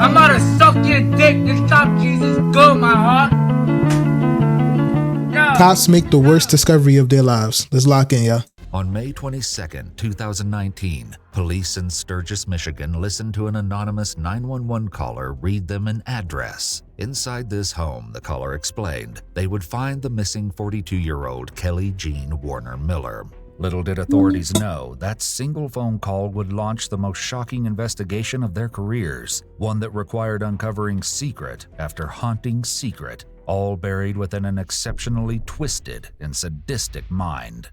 I'm gonna suck your dick. This top cheese is good, my heart. Yeah. Cops make the worst discovery of their lives. Let's lock in, y'all. On May 22, 2019, police in Sturgis, Michigan listened to an anonymous 911 caller read them an address. Inside this home, the caller explained, they would find the missing 42-year-old Kelly Jean Warner Miller. Little did authorities know that single phone call would launch the most shocking investigation of their careers, one that required uncovering secret after haunting secret, all buried within an exceptionally twisted and sadistic mind.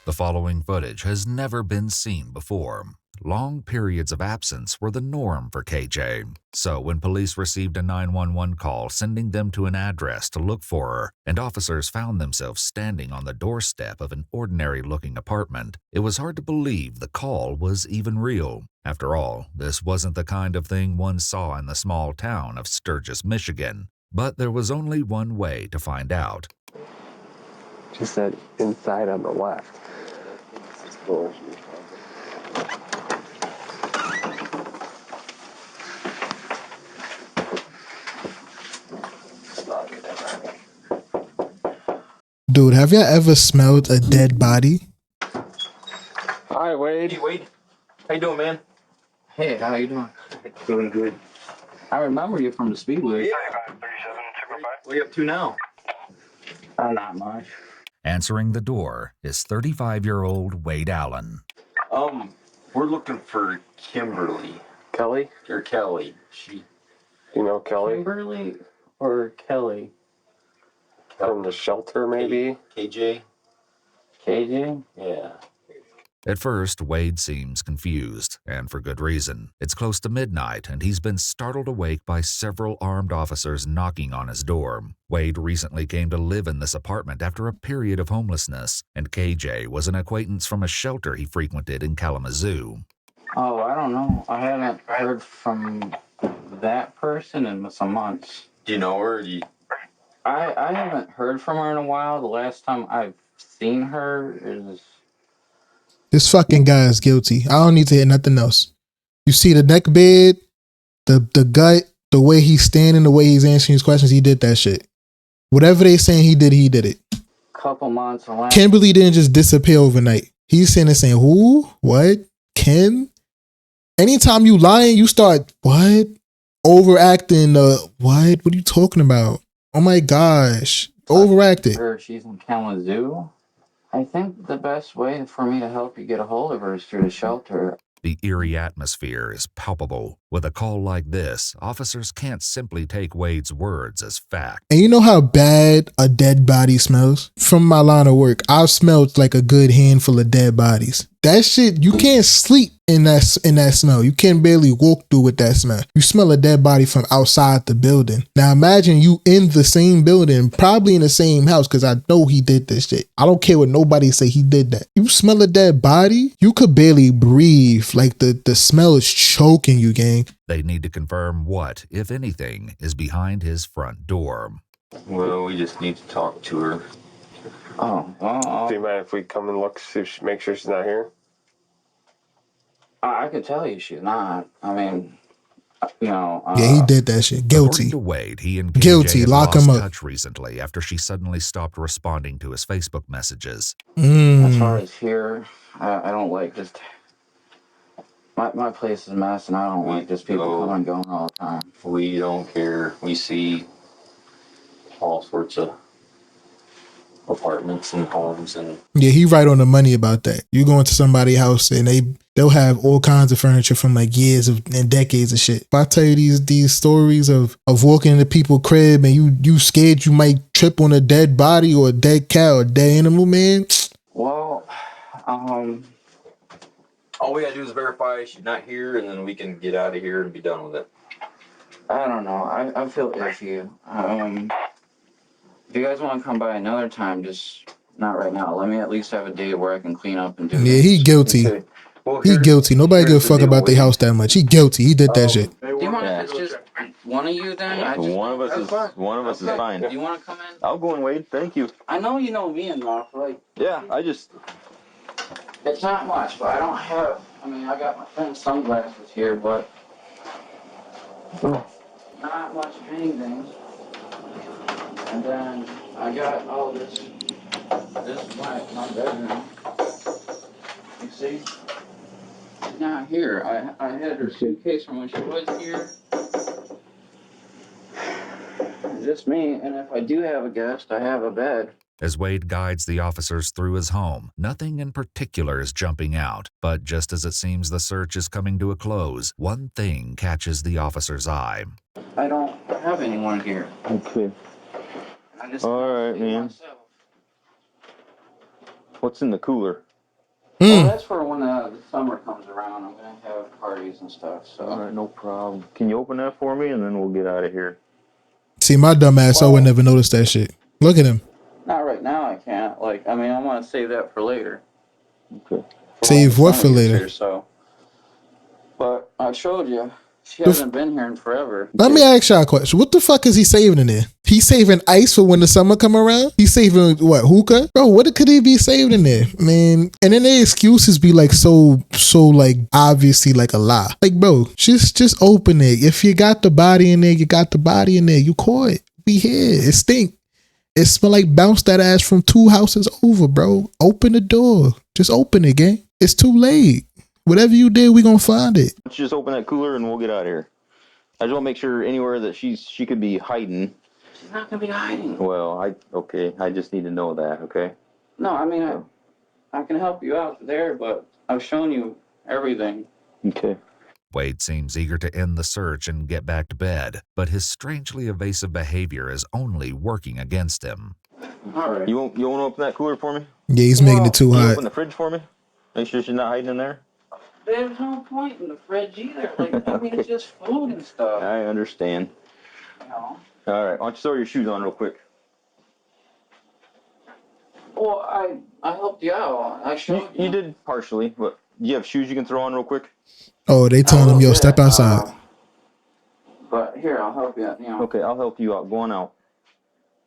The following footage has never been seen before. Long periods of absence were the norm for KJ. So when police received a 911 call sending them to an address to look for her, and officers found themselves standing on the doorstep of an ordinary-looking apartment, it was hard to believe the call was even real. After all, this wasn't the kind of thing one saw in the small town of Sturgis, Michigan. But there was only one way to find out. She said inside on the left. Dude, have y'all ever smelled a dead body? Hi, Wade. Hey, Wade. How you doing, man? Hey, how you doing? Doing good. I remember you from the Speedway. Yeah. What are you up to now? Not much. Answering the door is 35-year-old Wade Allen. We're looking for Kimberly. Kelly? Or Kelly. You know Kelly? Kimberly or Kelly? From the shelter, maybe? KJ? KJ? Yeah. At first, Wade seems confused, and for good reason. It's close to midnight, and he's been startled awake by several armed officers knocking on his door. Wade recently came to live in this apartment after a period of homelessness, and KJ was an acquaintance from a shelter he frequented in Kalamazoo. Oh, I don't know. I haven't heard from that person in some months. Do you know her? I haven't heard from her in a while. The last time I've seen her is... This fucking guy is guilty. I don't need to hear nothing else. You see the neck bed, the gut, the way he's standing, the way he's answering his questions, he did that shit. Whatever they saying he did it. Couple months. Kimberly didn't just disappear overnight. He's saying who? What? Kim? Anytime you lying, you start, what? Overacting, what? What are you talking about? Oh my gosh. Overacted. She's in Kalamazoo. I think the best way for me to help you get a hold of her is through the shelter. The eerie atmosphere is palpable. With a call like this, officers can't simply take Wade's words as fact. And you know how bad a dead body smells? From my line of work, I've smelled like a good handful of dead bodies. That shit, you can't sleep in that smell. You can barely walk through with that smell. You smell a dead body from outside the building. Now imagine you in the same building, probably in the same house, because I know he did this shit. I don't care what nobody say, he did that. You smell a dead body, you could barely breathe. Like the smell is choking you, gang. They need to confirm what, if anything, is behind his front door. Well, we just need to talk to her. Do you mind if we come and look, see if make sure she's not here? I can tell you she's not. I mean, you know. Yeah, he did that shit. Guilty. According to Wade, he and KJ Guilty. had Lock lost him up. touch recently after she suddenly stopped responding to his Facebook messages. As far as here, I don't like just... My place is a mess, and I don't like just people coming and going all the time. We don't care. We see all sorts of apartments and homes and... Yeah, he right on the money about that. You go into somebody's house and they'll have all kinds of furniture from like years and decades of shit. If I tell you these stories of walking into people's crib and you scared you might trip on a dead body or a dead cat or a dead animal, man. Well, all we gotta do is verify she's not here, and then we can get out of here and be done with it. I don't know. I feel iffy. If you guys want to come by another time, just not right now. Let me at least have a day where I can clean up and do Yeah, this. he guilty. Okay. Well, He guilty. Nobody give a fuck about their house that much. He guilty. He did that shit. Do you want if it's just one of you then? One of us is fine. Do you want to come in? I'll go in, Wade. Thank you. I know you know me enough. Like, Yeah, it's not much, but I don't have. I mean, I got my friend's sunglasses here, but Not much of anything. And then I got all this. This is my bedroom. You see? She's not here. I had her suitcase from when she was here. It's just me, and if I do have a guest, I have a bed. As Wade guides the officers through his home, nothing in particular is jumping out, but just as it seems the search is coming to a close, one thing catches the officer's eye. I don't have anyone here. Okay. I just All right, stay man. myself. What's in the cooler? Well, that's for when the summer comes around. I'm gonna have parties and stuff. So. All right, no problem. Can you open that for me, and then we'll get out of here? See, my dumb ass, I would never notice that shit. Look at him. Not right now. I can't. Like, I mean, I want to save that for later. Okay. Save what for later? Here, so. But I showed you. She hasn't been here in forever. Let me ask y'all a question. What the fuck is he saving in there? He's saving ice for when the summer come around? He's saving what, hookah? Bro, what could he be saving in there? Man. And then their excuses be like so like obviously like a lie. Like, bro, just open it. If you got the body in there, you got the body in there. You caught it. We here. It stink. It smell like bounce that ass from 2 houses over, bro. Open the door. Just open it, gang. It's too late. Whatever you did, we gonna find it. Let's just open that cooler, and we'll get out of here. I just want to make sure anywhere that she could be hiding. She's not gonna be hiding. Well, I just need to know that, okay? No, I mean, I can help you out there, but I've shown you everything. Okay. Wade seems eager to end the search and get back to bed, but his strangely evasive behavior is only working against him. All right. You want to open that cooler for me? Yeah, he's making it too Can you hot. open the fridge for me? Make sure she's not hiding in there. There's no point in the fridge either. Like, I mean, it's just food and stuff. I understand. You know? All right, why don't you throw your shoes on real quick? Well, I helped you out. I showed you. You did partially, but do you have shoes you can throw on real quick? Oh, they telling him, yo, step outside. But here, I'll help you. You know. Okay, I'll help you out. Go on out.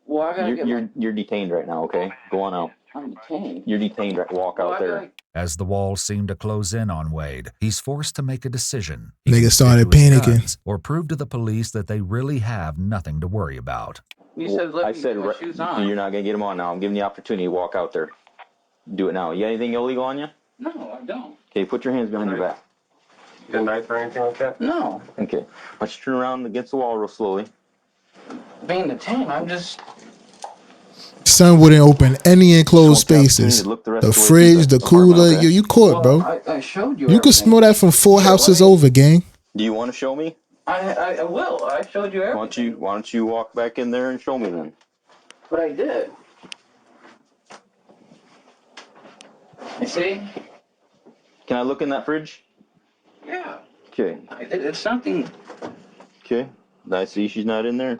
Well, I gotta You're detained right now, okay? Go on out. I'm detained. You're detained right. Walk out there. As the walls seem to close in on Wade, he's forced to make a decision. He Nigga can started stick to his panicking. guns or prove to the police that they really have nothing to worry about. You said let I me said get my shoes on. you're not gonna get them on now. I'm giving you the opportunity to walk out there. Do it now. You got anything illegal on you? No, I don't. Okay, put your hands behind your back. You got a knife or anything like that? No. Okay. Why don't you turn around against the wall real slowly? Being detained, I'm just. Son wouldn't open any enclosed Don't you have spaces. to look the rest The of the way fridge, through the the cooler, apartment, okay? you caught, bro. I showed you. You could smell that from 4 houses over, gang. Do you want to show me? I will. I showed you everything. Why don't you walk back in there and show me then? But I did. You see? Can I look in that fridge? Yeah. Okay. It's something. Okay. I see she's not in there.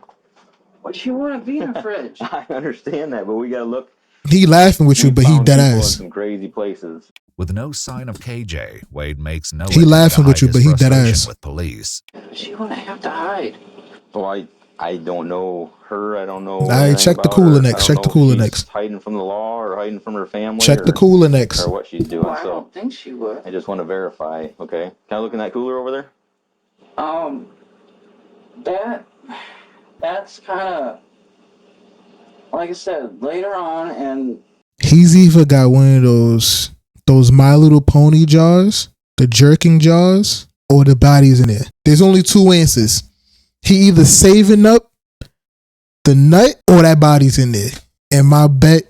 What you want to be in the fridge? I understand that, but we gotta look. He laughing with you, We but he found dead people in ass. some crazy places. With no sign of KJ, Wade makes no He attempt laughing to with hide you, his but he dead frustration ass. with police. She wouldn't have to hide. Well, I don't know her. I don't know. All right, anything check the about cooler her. next. I don't Check the know if cooler she's next. Hiding from the law or hiding from her family. Check the cooler next. Or what she's doing. Well, I So don't think she would. I just want to verify. Okay. Can I look in that cooler over there? That's kind of, like I said, later on, and He's either got one of those My Little Pony jars, the jerking jars, or the body's in there. There's only 2 answers. He either saving up the nut or that body's in there. And my bet,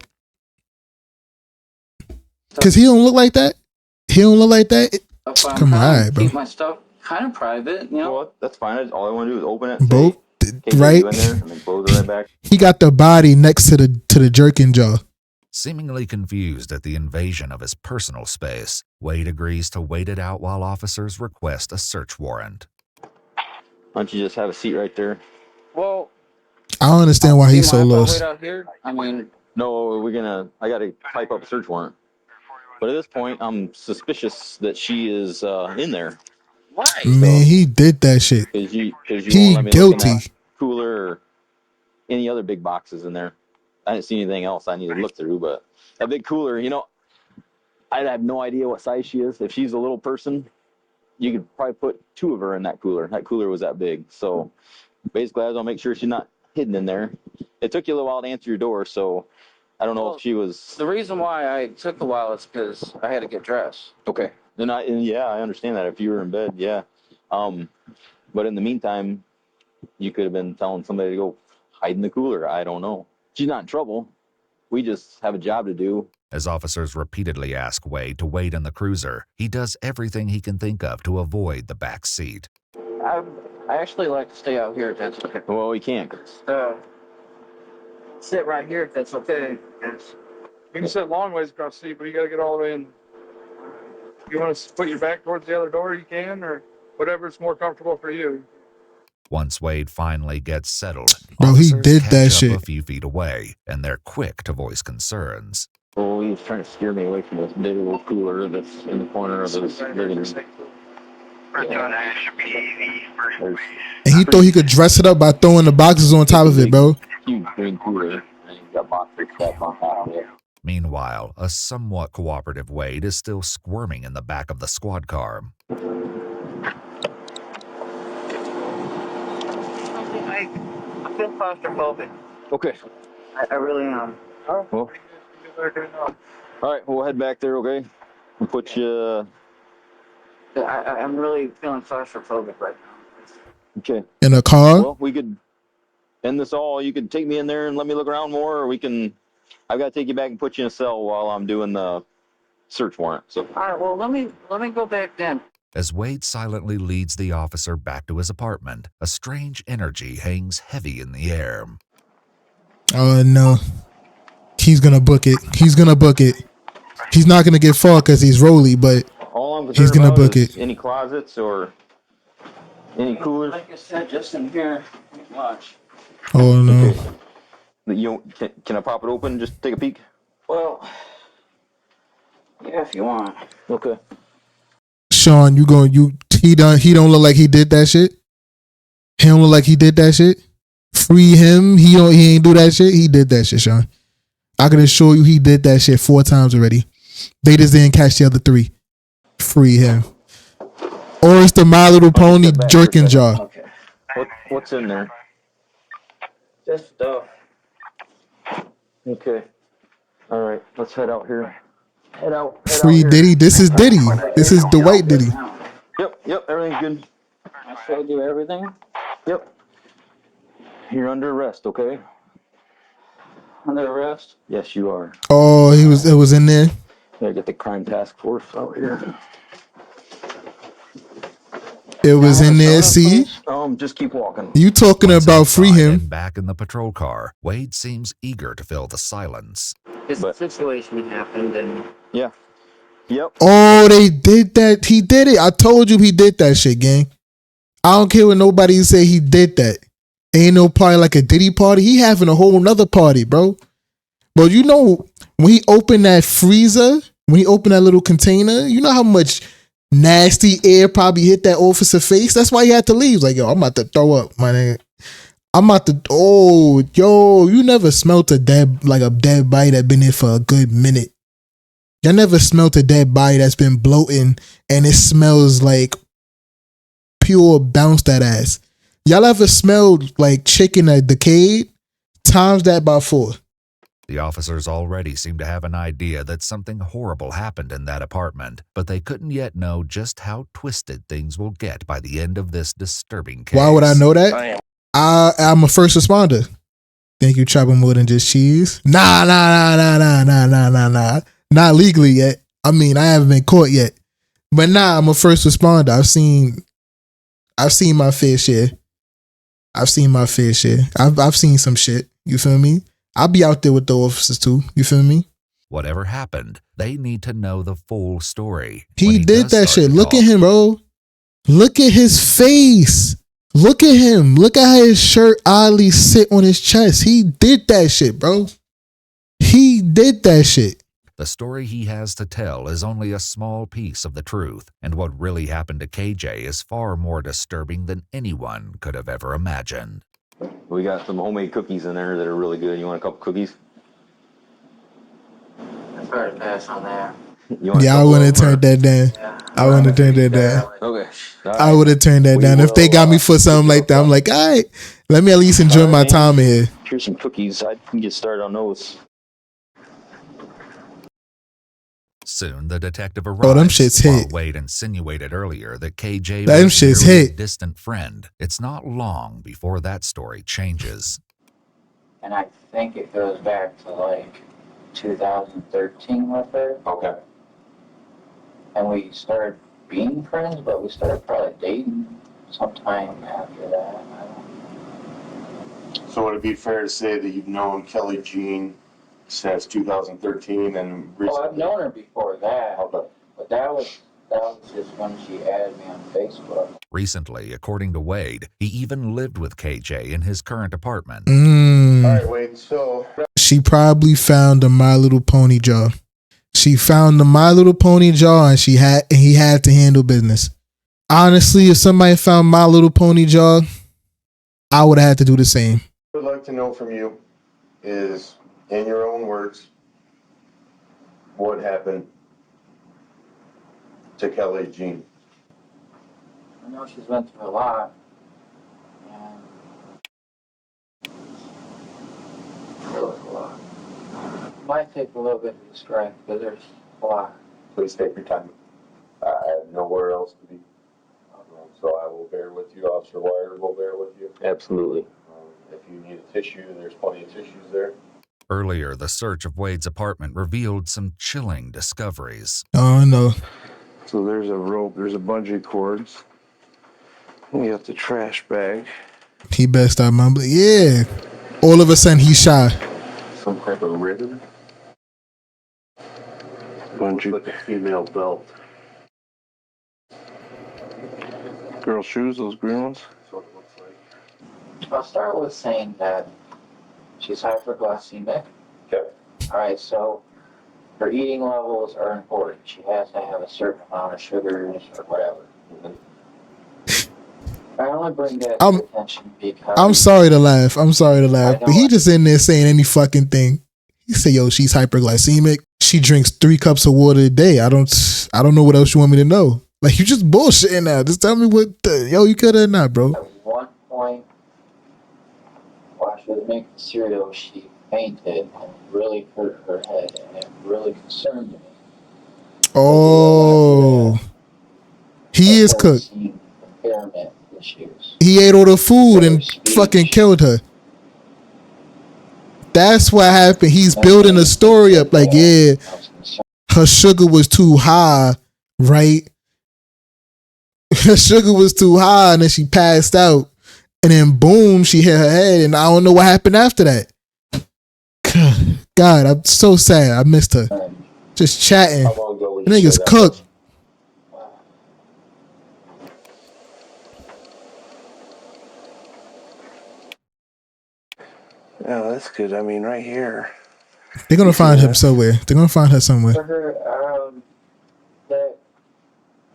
because he don't look like that. He don't look like that. if I'm Come on, trying alright, to bro. keep my stuff kind of private, you know. Well, that's fine. All I want to do is open it. Bro, Say, right? you in there, and then close it right back. He got the body next to the jerking jar. Seemingly confused at the invasion of his personal space, Wade agrees to wait it out while officers request a search warrant. Why don't you just have a seat right there? Well, I don't understand why he's do so you mind if I lost. wait out here? I mean, No, I got to type up a search warrant. But at this point, I'm suspicious that she is in there. why? Man, he did that shit. Because you He won't let me look in guilty. that cooler or any other big boxes in there. I didn't see anything else I needed to look through, but that big cooler, I have no idea what size she is. If she's a little person, you could probably put 2 of her in that cooler. That cooler was that big. So basically, I was gonna make sure she's not hidden in there. It took you a little while to answer your door, so I don't know Well, if she was The reason why I took a while is because I had to get dressed. okay. And yeah, I understand that if you were in bed, yeah. But in the meantime, you could have been telling somebody to go hide in the cooler. I don't know. She's not in trouble. We just have a job to do. As officers repeatedly ask Wade to wait in the cruiser, he does everything he can think of to avoid the back seat. I actually like to stay out here if that's okay. Well, we can't. Sit right here if that's okay. You can sit long ways across the seat, but you gotta get all the way in. You want to put your back towards the other door, you can, or whatever's more comfortable for you. Once Wade finally gets settled, Bro, he officers did catch that up shit. a few feet away, and they're quick to voice concerns. Well, he was trying to steer me away from this big little cooler that's in the corner of this living room. And he thought he could dress it up by throwing the boxes on top of it, bro. Huge green cooler, and he's got boxes stacked on top of it. Meanwhile, a somewhat cooperative Wade is still squirming in the back of the squad car. I feel claustrophobic. Okay. I really am. Well, all right, we'll head back there, okay? We'll put you. I'm really feeling claustrophobic right now. Okay. In a car. Well, we could end this all. You could take me in there and let me look around more, or we can. I've got to take you back and put you in a cell while I'm doing the search warrant. So. All right. Well, let me go back then. As Wade silently leads the officer back to his apartment, a strange energy hangs heavy in the air. Oh no. He's gonna book it. He's gonna book it. He's not gonna get far because he's Rolly, but All I'm he's concerned gonna about book is it. any closets or any coolers. Like I said, just in here. Watch. Oh no. Can I pop it open? Just take a peek. Well, yeah, if you want. Okay. Sean, he don't look like he did that shit. He don't look like he did that shit. Free him. He ain't do that shit. He did that shit, Sean. I can assure you he did that shit 4 times already. They just didn't catch the other 3. Free him. Or it's the My Little Pony jerking jar. Okay. What's in there? Just stuff. Okay. All right. Let's head out here. Head out. Free here. Diddy. This is Diddy. This is Dwight Diddy. Yep. Everything's good. I showed you everything. Yep. You're under arrest, okay? Under arrest. Yes, you are. Oh, it was in there. Gotta get the crime task force out here. It was in there. See, Just keep walking. you talking Once about free inside him? and back in the patrol car, Wade seems eager to fill the silence. This But- situation happened, and Yeah. Yep. Oh, they did that. He did it. I told you he did that shit, gang. I don't care what nobody say. He did that. Ain't no party like a Diddy party. He having a whole nother party, bro. But you know, when he opened that freezer, when he opened that little container, you know how much nasty air probably hit that officer face? That's why he had to leave. Like, yo, I'm about to throw up, my nigga. I'm about to, you never smelt a dead body that been there for a good minute. Y'all never smelt a dead body that's been bloating and it smells like pure bounce that ass. Y'all ever smelled like chicken that decayed? Times that by 4. The officers already seem to have an idea that something horrible happened in that apartment, but they couldn't yet know just how twisted things will get by the end of this disturbing case. Why would I know that? I'm a first responder. Think you chopping more than just cheese? Nah. Not legally yet. I mean, I haven't been caught yet. But nah, I'm a first responder. I've seen my fair share. I've seen some shit. You feel me? I'll be out there with the officers too. You feel me? Whatever happened, they need to know the full story. He When did does that start shit. to Look at talk, him, bro. Look at his face. Look at him. Look at how his shirt oddly sit on his chest. He did that shit, bro. He did that shit. The story he has to tell is only a small piece of the truth, and what really happened to KJ is far more disturbing than anyone could have ever imagined. We got some homemade cookies in there that are really good. You want a couple cookies? I better pass on that. You want Yeah, I wouldn't have turned that down. I wouldn't have turned that down. Okay. I would have turned that We down. If they got me for something like that, I'm like, all right, let me at least enjoy my time here. Here's some cookies. I can get started on those. Soon, the detective arrives. Oh, them shits While hit. Wade insinuated earlier that KJ Them was shits merely a hit. distant friend. It's not long before that story changes. And I think it goes back to like 2013 with her. Okay. And we started being friends, but we started probably dating sometime after that. I don't So would it be fair to say that you've known Kelly Jean since 2013 and recently? Well, I've known her before that, Okay. but that was just when she added me on Facebook. Recently, according to Wade, he even lived with KJ in his current apartment. All right, Wade. So She probably found the My Little Pony jar. She found the My Little Pony jar, and he had to handle business. Honestly, if somebody found My Little Pony jar, I would have had to do the same. what I'd like to know from you is, in your own words, what happened to Kelly Jean? I know she's been through a lot. And really a lot. Might take a little bit to describe, but there's a lot. Please take your time. I have nowhere else to be. So I will bear with you. Officer Wire will bear with you. Absolutely. If you need a tissue, there's plenty of tissues there. Earlier, the search of Wade's apartment revealed some chilling discoveries. Oh no. So there's a rope, there's a bungee cords. We got the trash bag. He best start mumbling. Yeah. All of a sudden, he's shy. Some type of ribbon. Bungee. Like a female belt. Girl shoes, those green ones? That's what it looks like. I'll start with saying that she's hyperglycemic. Okay. Alright, so her eating levels are important. She has to have a certain amount of sugars or whatever. I only bring that to attention because I'm sorry to laugh. But he just in there saying any fucking thing. He say, yo, she's hyperglycemic. She drinks 3 cups of water a day. I don't know what else you want me to know. Like, you just bullshitting now. Just tell me what you could have not, bro. at one point, while she was making cereal, she fainted and really hurt her head, and it really concerned me. Oh. He is cooked. Seen impairment issues. He ate all the food and fucking killed her. That's what happened. He's building a story up like, yeah, her sugar was too high, right? Her sugar was too high, and then she passed out. And then boom, she hit her head, and I don't know what happened after that. God, I'm so sad. I missed her. Just chatting. How long ago would you Niggas say that cooked. Yeah, that's good. I mean, right here. They're gonna find him somewhere. They're gonna find her somewhere. For her, that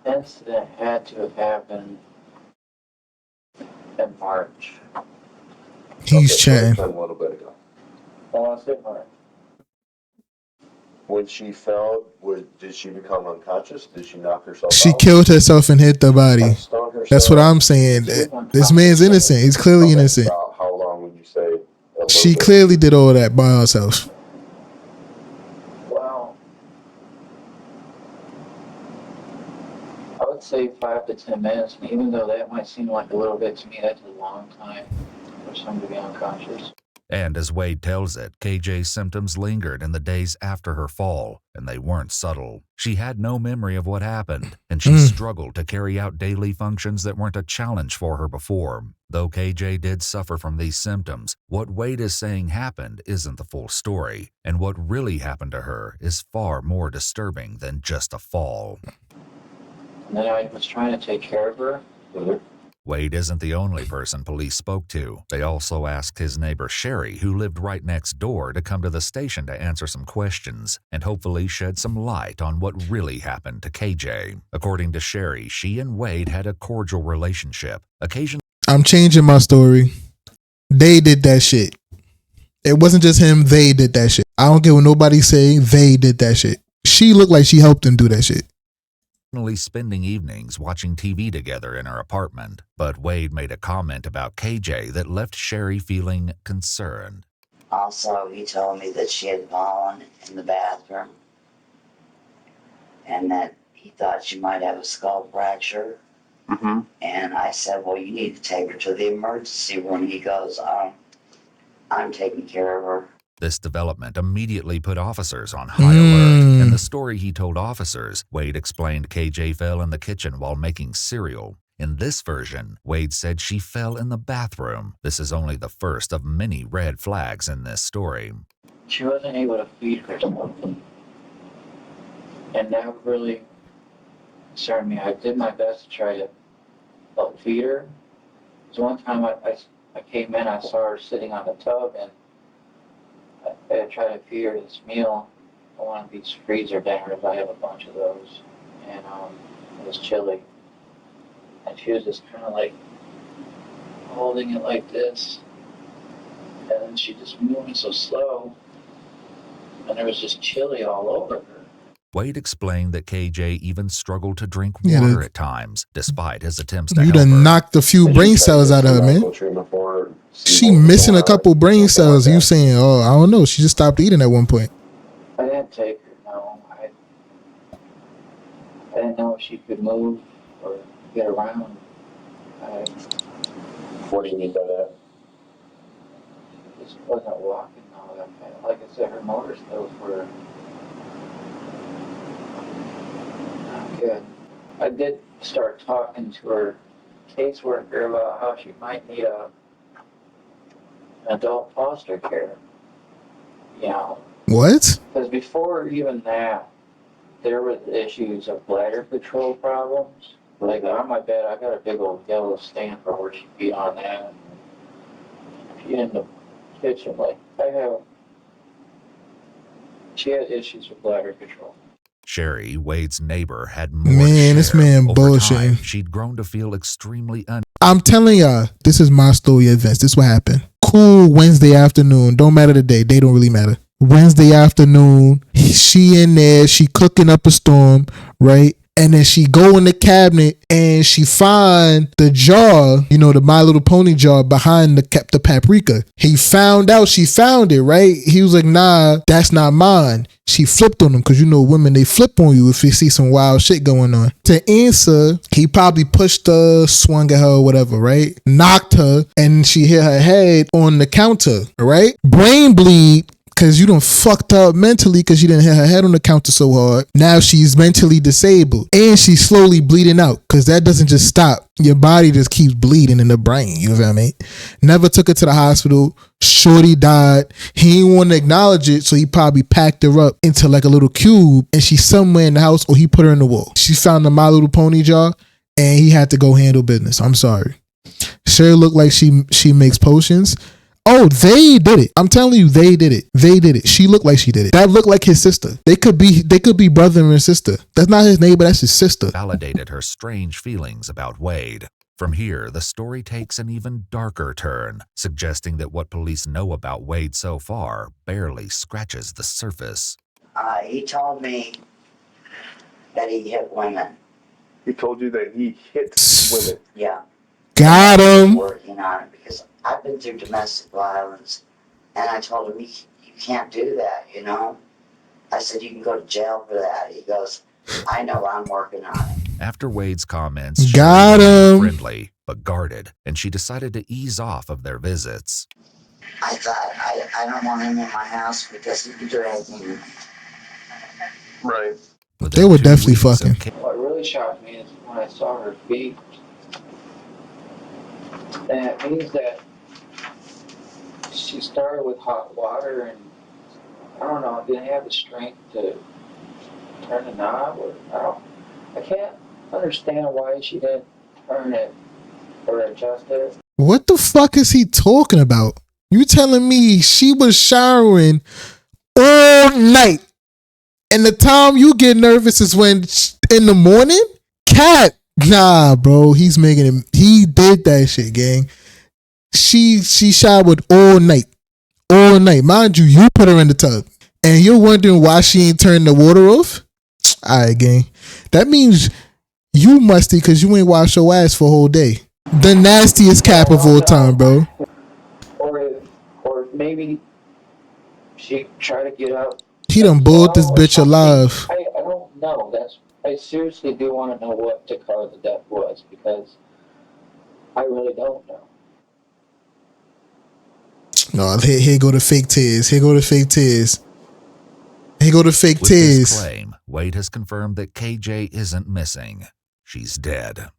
incident had to have happened in March. He's Okay, chatting. so a little bit ago. I want to say March. When she fell, did she become unconscious? Did she knock herself She out? killed herself and hit the body. Stung herself? That's what I'm saying. This man's innocent. He's clearly Okay, innocent. about how long would you say? a little She bit? clearly did all that by herself. Well, I would say 5 to 10 minutes, and even though that might seem like a little bit to me, that's a long time for someone to be unconscious. And as Wade tells it, KJ's symptoms lingered in the days after her fall, and they weren't subtle. She had no memory of what happened, and she struggled to carry out daily functions that weren't a challenge for her before. Though KJ did suffer from these symptoms, what Wade is saying happened isn't the full story, and what really happened to her is far more disturbing than just a fall. And then I was trying to take care of her. Wade isn't the only person police spoke to. They also asked his neighbor Sherry, who lived right next door, to come to the station to answer some questions and hopefully shed some light on what really happened to KJ. According to Sherry, she and Wade had a cordial relationship. Occasionally, I'm changing my story. They did that shit. It wasn't just him. They did that shit. I don't care what nobody say. They did that shit. She looked like she helped him do that shit. Spending evenings watching TV together in her apartment, but Wade made a comment about KJ that left Sherry feeling concerned. Also, he told me that she had fallen in the bathroom and that he thought she might have a skull fracture. Mm-hmm. And I said, well, you need to take her to the emergency room. He goes, I'm taking care of her. This development immediately put officers on high alert. In the story he told officers, Wade explained KJ fell in the kitchen while making cereal. In this version, Wade said she fell in the bathroom. This is only the first of many red flags in this story. She wasn't able to feed herself. And that really concerned me. I did my best to try to help feed her. Because one time I came in, I saw her sitting on the tub, and I tried to feed her this meal. One of these freezer dinners, I have a bunch of those. And it was chili. And she was just kind of like holding it like this. And then she just moving so slow. And there was just chili all over her. Wade explained that KJ even struggled to drink Yeah, water at times, despite his attempts to You help done her. knocked a few brain cells out of her, man. She missing a couple brain cells. You saying, oh, I don't know. She just stopped eating at one point. I didn't take her, no. I didn't know if she could move or get around. What do you mean by that? Just wasn't walking all that fast. Like I said, her motor skills were not good. I did start talking to her caseworker about how she might need an adult foster care. You know, What? because before even that, there were issues of bladder control problems. Like on my bed, I got a big old yellow stain for where she peed on that. She in the kitchen, like she had issues with bladder control. Sherry, Wade's neighbor, had more Man, to this share. man Over bullshitting. time, she'd grown to feel extremely I'm telling y'all, this is my story of events. This is what happened. Cool Wednesday afternoon. Don't matter the day. They don't really matter. Wednesday afternoon, she in there, she cooking up a storm, right? And then she go in the cabinet and she find the jar, you know, the My Little Pony jar behind the paprika. He found out she found it, right? He was like, nah, that's not mine. She flipped on him because you know women, they flip on you if you see some wild shit going on. To answer, he probably pushed her, swung at her or whatever, right? Knocked her and she hit her head on the counter, right? Brain bleed. Because you done fucked up mentally because you didn't hit her head on the counter so hard. Now she's mentally disabled. And she's slowly bleeding out because that doesn't just stop. Your body just keeps bleeding in the brain. You know what I mean? Never took her to the hospital. Shorty died. He didn't want to acknowledge it, so he probably packed her up into like a little cube and she's somewhere in the house or he put her in the wall. She found the My Little Pony jar and he had to go handle business. I'm sorry. Sure looked like she makes potions. Oh, they did it. I'm telling you, they did it. They did it. She looked like she did it. That looked like his sister. They could be brother and sister. That's not his neighbor, that's his sister. validated her strange feelings about Wade. From here, the story takes an even darker turn, suggesting that what police know about Wade so far barely scratches the surface. He told me that he hit women. He told you that he hit women. Yeah. Got him. Working on it because I've been through domestic violence, and I told him, you can't do that, you know? I said, you can go to jail for that. He goes, I know, I'm working on it. After Wade's comments, Got Sherry him. remained friendly but guarded, and she decided to ease off of their visits. I thought, I don't want him in my house because he can do anything. Right. Within They were 2 definitely weeks of fucking. What really shocked me is when I saw her feet. And it means that she started with hot water and I don't know, didn't have the strength to turn the knob or I can't understand why she didn't turn it or adjust it. What the fuck is he talking about? You telling me she was showering all night and the time you get nervous is when in the morning? Cat. Nah, bro. He's making him. He did that shit, gang. She showered all night. All night. Mind you, you put her in the tub. and you're wondering why she ain't turned the water off. Alright, gang. That means you musty because you ain't washed your ass for a whole day. The nastiest cap of all time, bro. Or maybe she tried to get out. He done boiled this bitch alive. I don't know. I seriously do want to know what the cause of death was, because I really don't know. No, here go the fake tears. Here go the fake tears. Here go the fake With this tears. claim, Wade has confirmed that KJ isn't missing. She's dead.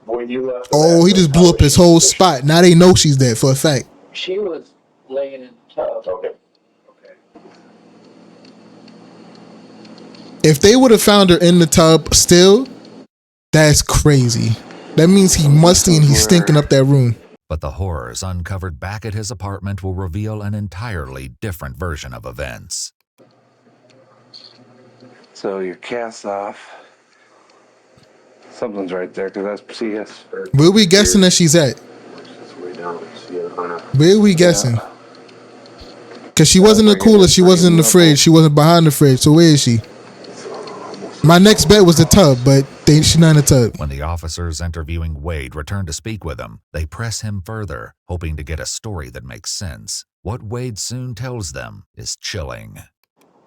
When you left. Oh, he just blew up his whole spot. Now they know she's dead for a fact. She was laying in the tub. Okay. If they would have found her in the tub still, that's crazy. That means he musty and he's stinking up that room. But the horrors uncovered back at his apartment will reveal an entirely different version of events. So your cast off. Something's right there, because that's CS. Where we guessing that she's at? Where we guessing? Because she wasn't in the cooler, she wasn't in the fridge, she wasn't behind the fridge. So where is she? My next bet was the tub, but she's not in the tub. When the officers interviewing Wade return to speak with him, they press him further, hoping to get a story that makes sense. What Wade soon tells them is chilling.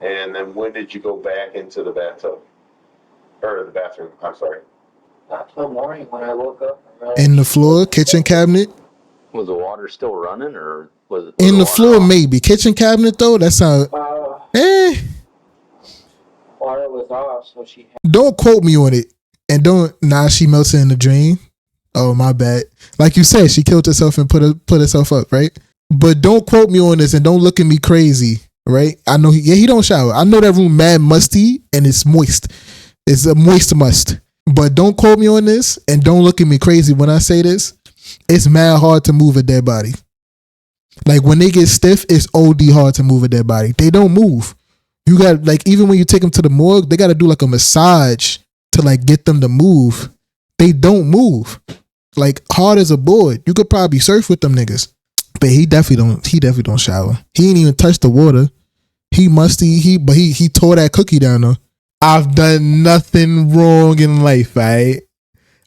And then when did you go back into the bathtub? Or the bathroom, I'm sorry. Not till morning when I woke up. In the floor, kitchen cabinet. Was the water still running, or was it? In the floor, maybe. Kitchen cabinet, though, that sounds... Water was off, so she had... Don't quote me on it. And don't... Nah, she melted in the drain. Oh, my bad. Like you said, she killed herself and put herself up, right? But don't quote me on this and don't look at me crazy, right? I know he don't shower. I know that room mad musty and it's moist. It's a moist must. But don't quote me on this and don't look at me crazy when I say this. It's mad hard to move a dead body. Like when they get stiff, it's OD hard to move a dead body. They don't move. You got, like, even when you take them to the morgue, they got to do like a massage to like get them to move. They don't move. Like hard as a board. You could probably surf with them niggas. But he definitely don't shower. He ain't even touch the water. He musty. He tore that cookie down though. I've done nothing wrong in life, right?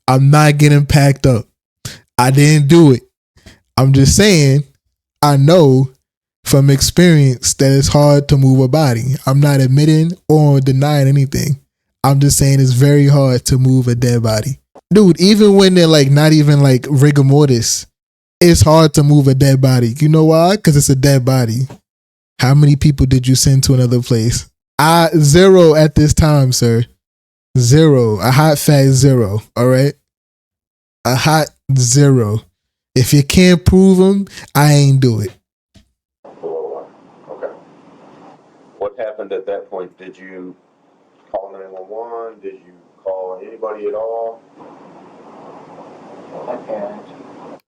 I'm not getting packed up. I didn't do it. I'm just saying, I know from experience that it's hard to move a body. I'm not admitting or denying anything. I'm just saying it's very hard to move a dead body. Dude, even when they're like not even like rigor mortis, it's hard to move a dead body. You know why? Because it's a dead body. How many people did you send to another place? 0 at this time, sir. 0. A hot fat 0. All right? A hot 0. If you can't prove them, I ain't do it. Okay. What happened at that point? Did you call 911? Did you call anybody at all? My parents.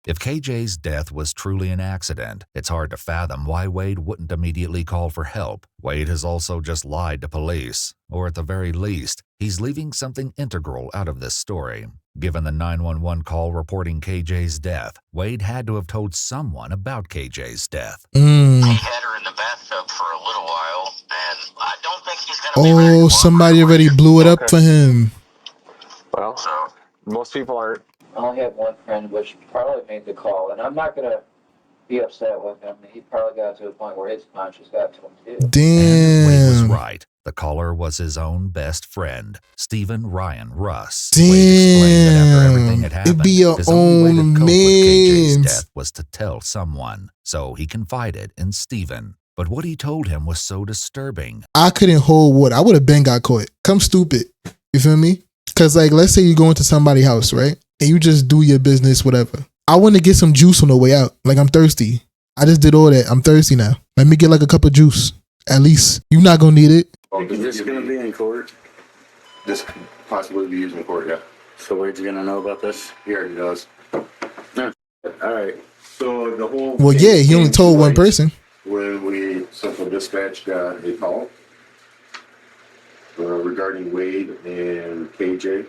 If KJ's death was truly an accident, it's hard to fathom why Wade wouldn't immediately call for help. Wade has also just lied to police, or at the very least, he's leaving something integral out of this story. Given the 911 call reporting KJ's death, Wade had to have told someone about KJ's death. He had her in the bathtub for a little while, and I don't think he's gonna be ready to walk somebody already blew it up for him. Well, So most people aren't. I only have one friend which probably made the call, and I'm not gonna be upset with him. He probably got to a point where his conscience got to him too. And Wade was Damn. right. The caller was his own best friend, Stephen Ryan Russ. Wade explained that after everything had Damn. happened, It be your his only way to own cope with KJ's mans. death was to tell someone. So he confided in Stephen. But what he told him was so disturbing. I couldn't hold water. I would have been got caught. Come stupid. You feel me? Because, like, let's say you go into somebody's house, right? And you just do your business, whatever. I want to get some juice on the way out. Like, I'm thirsty. I just did all that. I'm thirsty now. Let me get like a cup of juice. At least. You're not going to need it. Is this going to be in court? This could possibly be used in court, yeah. So Wade's going to know about this? He already does. All right. So the whole. Well, yeah, he only told one person. When we Central Dispatch got a call regarding Wade and KJ,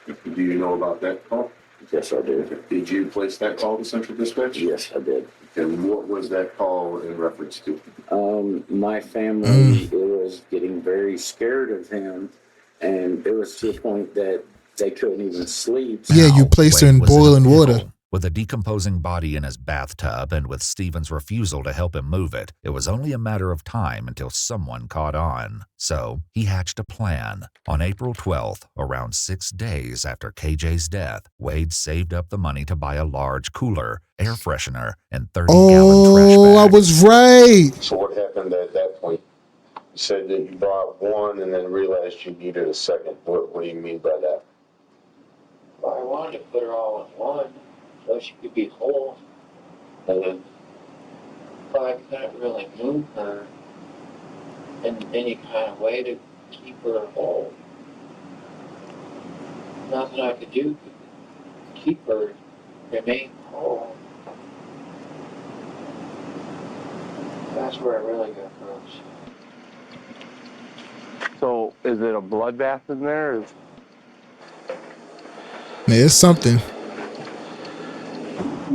do you know about that call? Yes, I did. Did you place that call to Central Dispatch? Yes, I did. And what was that call in reference to? My family was getting very scared of him, and it was to the point that they couldn't even sleep. Yeah, you Now, placed her Wade in was a boiling water. pickle. With a decomposing body in his bathtub and with Stephen's refusal to help him move it, it was only a matter of time until someone caught on. So he hatched a plan. On April 12th, around 6 days after KJ's death, Wade saved up the money to buy a large cooler, air freshener, and 30-gallon trash Oh, I bag. was right. So what happened at that point? You said that you bought one and then realized you needed a second. What do you mean by that? Well, I wanted to put her all in one so she could be whole. Mm-hmm. But I couldn't really move her in any kind of way to keep her whole. Nothing I could do to keep her remain whole. That's where it really got gross. So, is it a bloodbath in there? Yeah, it's something.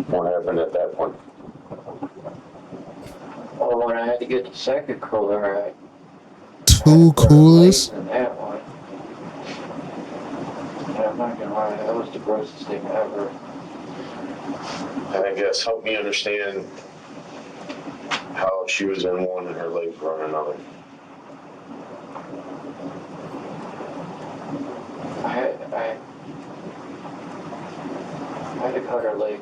What happened at that point? Well, when I had to get the second cooler, I 2 coolers. in that one. And I'm not gonna lie, that was the grossest thing ever. And I guess help me understand how she was in one and her legs were in another. I had to cut her legs.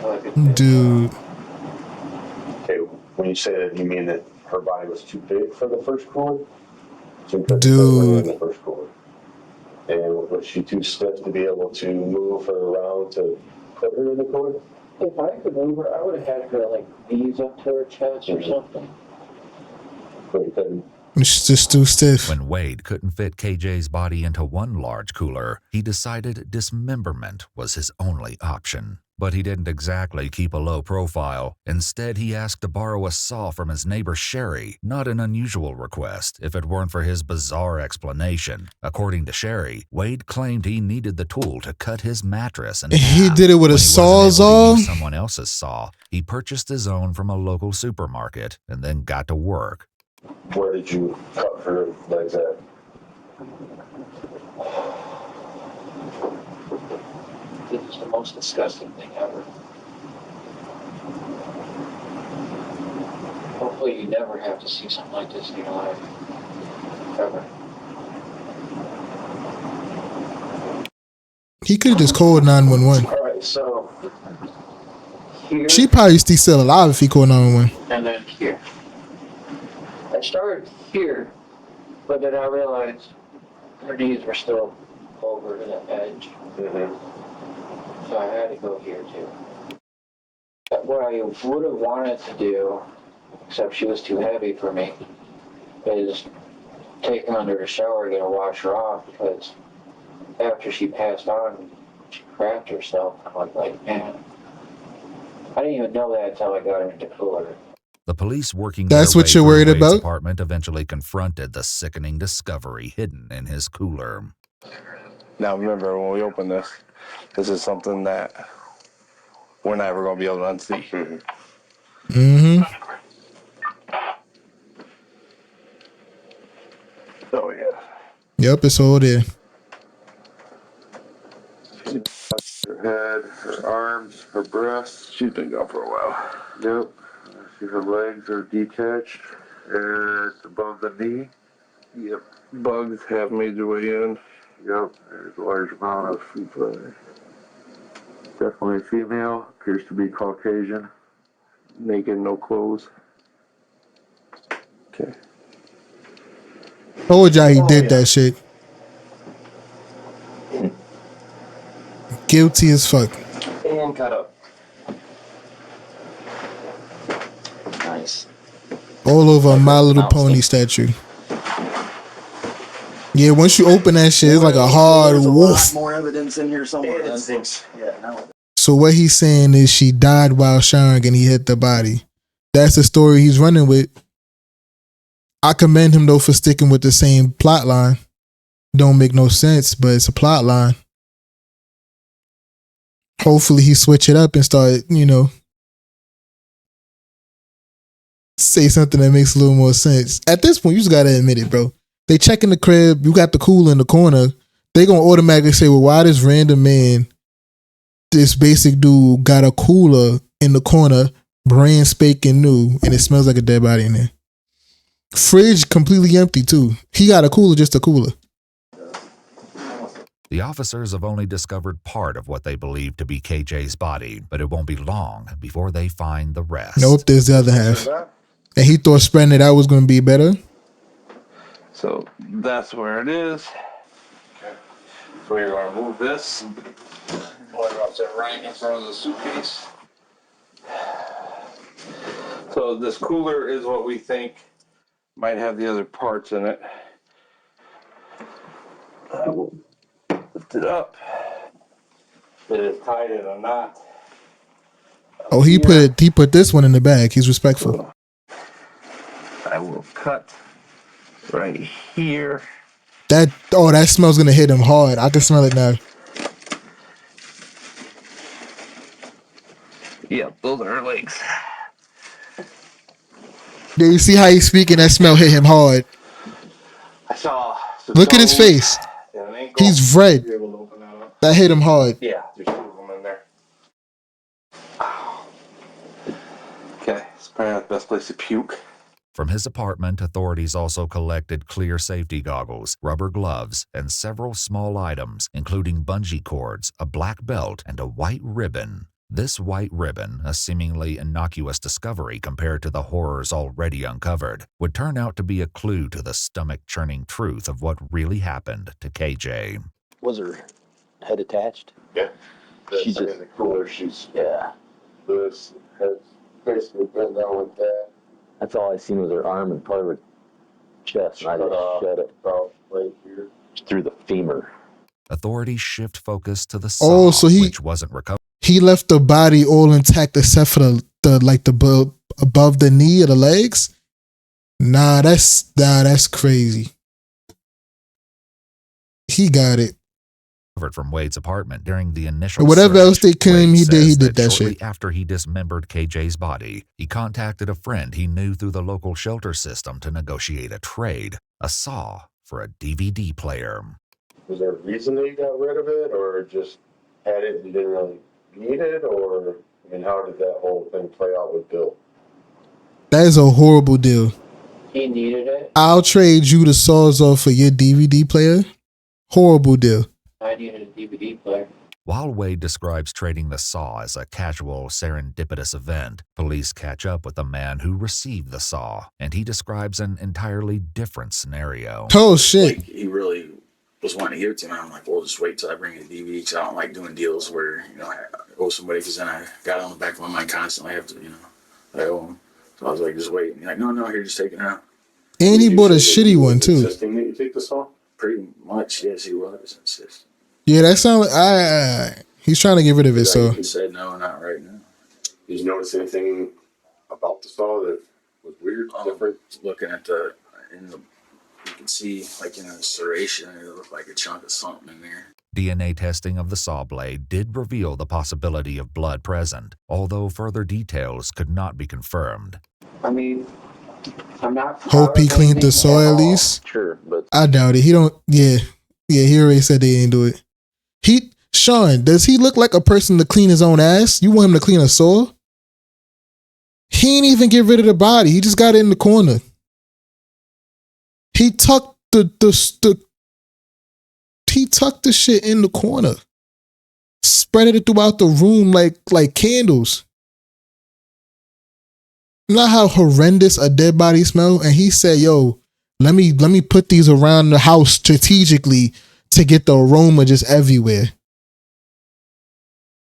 So I could fit. Dude. Okay, when you say that, you mean that her body was too big for the first cooler? So you couldn't put her in the first cooler. And was she too stiff to be able to move her around to put her in the cooler? If I could move her, I would have had her like knees up to her chest or something. But you couldn't. It's just too stiff. When Wade couldn't fit KJ's body into one large cooler, he decided dismemberment was his only option. But he didn't exactly keep a low profile. Instead, he asked to borrow a saw from his neighbor Sherry, not an unusual request if it weren't for his bizarre explanation. According to Sherry, Wade claimed he needed the tool to cut his mattress in He half. did it with a When he wasn't able to sawzall? use someone else's saw, he purchased his own from a local supermarket and then got to work. Where did you cut her legs at? This is the most disgusting thing ever. Hopefully you never have to see something like this in your life. Ever. He could have just called 911. Alright, so here She probably still alive if he called 911. and then here. I started here, but then I realized her knees were still over to the edge. Mm-hmm. So I had to go here too. What I would have wanted to do, except she was too heavy for me, is take her under the shower, get her, wash her off, because after she passed on, she crapped herself. I was like, man, I didn't even know that until I got her into cooler. The police working That's their what way you're through worried Wade's about? apartment eventually confronted the sickening discovery hidden in his cooler. Now remember, when we open this, this is something that we're never going to be able to unsee. Mm-hmm. Oh, yeah. Yep, it's all there. Her head, her arms, her breasts. She's been gone for a while. Yep. See, her legs are detached and above the knee. Yep. Bugs have made their way in. Yep. There's a large amount of food play. Definitely female. Appears to be Caucasian. Naked, no clothes. Okay. Told y'all he did that shit. Guilty as fuck. And cut up. Nice. All over a My Little Pony statue. Yeah, once you open that shit, it's like a hard wolf. More evidence in here somewhere. So what he's saying is she died while showering and he hit the body. That's the story he's running with. I commend him though for sticking with the same plot line. don't make no sense, but it's a plot line. Hopefully he switch it up and start, say something that makes a little more sense. At this point, you just gotta admit it, bro. They check in the crib, you got the cooler in the corner. They gonna automatically say, well, why this random man, this basic dude, got a cooler in the corner, brand spanking new, and it smells like a dead body in there. Fridge completely empty too. He got a cooler, just a cooler. The officers have only discovered part of what they believe to be KJ's body, but it won't be long before they find the rest. Nope, there's the other half. And he thought spreading it out was going to be better. So that's where it is. So you're going to move this. Right in front of the suitcase. So this cooler is what we think might have the other parts in it. I will lift it up. It is tied in a knot. Oh, he put this one in the bag. He's respectful. I will cut right here. That smells gonna hit him hard. I can smell it now. Yep, those are her legs. Do you see how he's speaking? That smell hit him hard. I saw. Look at his face. He's red. That hit him hard. Yeah, there's 2 of them in there. Okay, it's probably not the best place to puke. From his apartment, authorities also collected clear safety goggles, rubber gloves, and several small items, including bungee cords, a black belt, and a white ribbon. This white ribbon, a seemingly innocuous discovery compared to the horrors already uncovered, would turn out to be a clue to the stomach-churning truth of what really happened to KJ. Was her head attached? Yeah. She's just in the cooler. She's yeah. This has basically been down with that. That's all I seen was her arm and part of her chest, and I just shut it about right here through the femur. Authorities shift focus to the saw, which wasn't recovered. He left the body all intact except for the above the knee or the legs. Nah, that's crazy. He got it. From Wade's apartment during the initial Whatever search. else they claim he did that shortly shit. After he dismembered KJ's body, he contacted a friend he knew through the local shelter system to negotiate a trade, a saw for a DVD player. Was there a reason that you got rid of it, or just had it and didn't really need it, or how did that whole thing play out with Bill? That is a horrible deal. He needed it. I'll trade you the Sawzall for your DVD player. Horrible deal. I needed a DVD player. While Wade describes trading the saw as a casual, serendipitous event, police catch up with the man who received the saw, and he describes an entirely different scenario. Oh, shit. Like, he really was wanting to give it to me. I'm like, well, just wait till I bring in the DVD, because I don't like doing deals where, I owe somebody, because then I got it on the back of my mind constantly. I have to, I owe them. So I was like, just wait. And he's like, no, here, just take it out. And he bought a shitty one, too. Insisting that you take the saw? Pretty much, yes, he was insisting. Yeah, that sounds like he's trying to get rid of it, so. He said, no, not right now. Did you notice anything about the saw that was weird, different? Looking at you can see, like, in a serration, it looked like a chunk of something in there. DNA testing of the saw blade did reveal the possibility of blood present, although further details could not be confirmed. I'm not. Hope he cleaned the saw at least. Sure, but I doubt it. He don't. Yeah, he already said they didn't do it. Sean, does he look like a person to clean his own ass? You want him to clean a saw? He ain't even get rid of the body. He just got it in the corner. He tucked the shit in the corner. Spread it throughout the room like candles. You know how horrendous a dead body smell? And he said, yo, let me put these around the house strategically to get the aroma just everywhere.